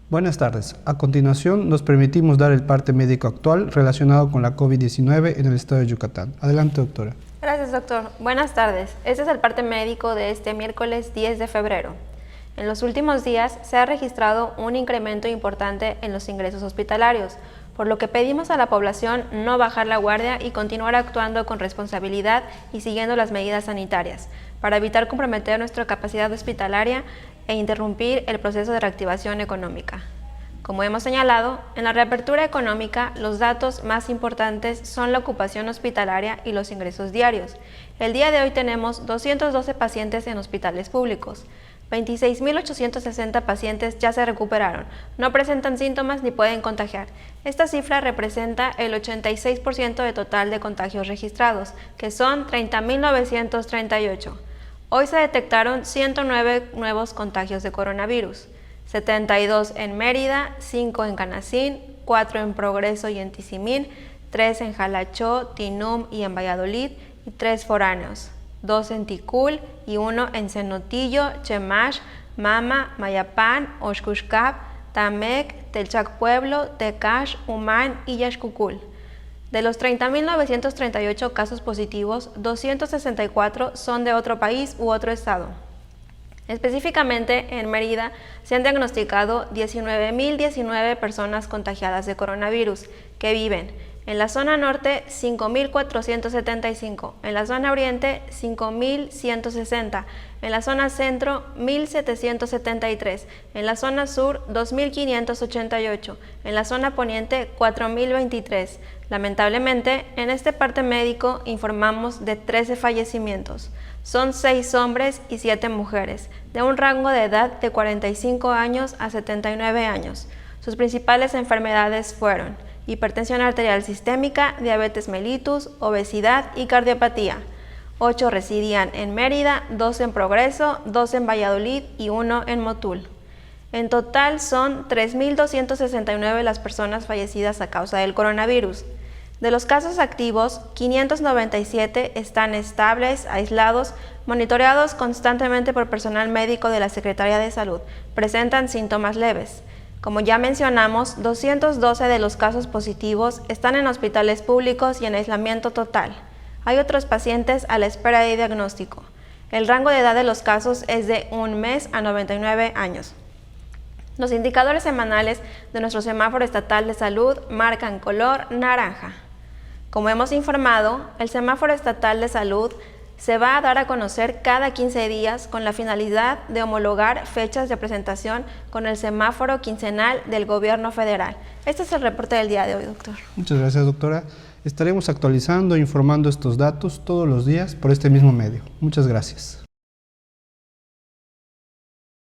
Buenas tardes. A continuación, nos permitimos dar el parte médico actual relacionado con la COVID-19 en el estado de Yucatán. Adelante, doctora. Gracias, doctor. Buenas tardes. Este es el parte médico de este miércoles 10 de febrero. En los últimos días se ha registrado un incremento importante en los ingresos hospitalarios, por lo que pedimos a la población no bajar la guardia y continuar actuando con responsabilidad y siguiendo las medidas sanitarias, para evitar comprometer nuestra capacidad hospitalaria e interrumpir el proceso de reactivación económica. Como hemos señalado, en la reapertura económica los datos más importantes son la ocupación hospitalaria y los ingresos diarios. El día de hoy tenemos 212 pacientes en hospitales públicos. 26.860 pacientes ya se recuperaron, no presentan síntomas ni pueden contagiar. Esta cifra representa el 86% de total de contagios registrados, que son 30.938. Hoy se detectaron 109 nuevos contagios de coronavirus, 72 en Mérida, 5 en Canacín, 4 en Progreso y en Tizimín, 3 en Jalachó, Tinum y en Valladolid y 3 foráneos. 2 en Ticul y 1 en Cenotillo, Chemash, Mama, Mayapán, Oxcuxcap, Tamec, Telchac Pueblo, Tecash, Humán y Yaxcucul. De los 30.938 casos positivos, 264 son de otro país u otro estado. Específicamente, en Mérida se han diagnosticado 19.019 personas contagiadas de coronavirus que viven en la zona norte 5.475, en la zona oriente 5.160, en la zona centro 1.773, en la zona sur 2.588, en la zona poniente 4.023. Lamentablemente, en este parte médico informamos de 13 fallecimientos. Son 6 hombres y 7 mujeres, de un rango de edad de 45 años a 79 años. Sus principales enfermedades fueron hipertensión arterial sistémica, diabetes mellitus, obesidad y cardiopatía. 8 residían en Mérida, 2 en Progreso, 2 en Valladolid y 1 en Motul. En total son 3.269 las personas fallecidas a causa del coronavirus. De los casos activos, 597 están estables, aislados, monitoreados constantemente por personal médico de la Secretaría de Salud. Presentan síntomas leves. Como ya mencionamos, 212 de los casos positivos están en hospitales públicos y en aislamiento total. Hay otros pacientes a la espera de diagnóstico. El rango de edad de los casos es de 1 mes a 99 años. Los indicadores semanales de nuestro semáforo estatal de salud marcan color naranja. Como hemos informado, el semáforo estatal de salud se va a dar a conocer cada 15 días con la finalidad de homologar fechas de presentación con el semáforo quincenal del Gobierno federal. Este es el reporte del día de hoy, doctor. Muchas gracias, doctora. Estaremos actualizando e informando estos datos todos los días por este mismo medio. Muchas gracias.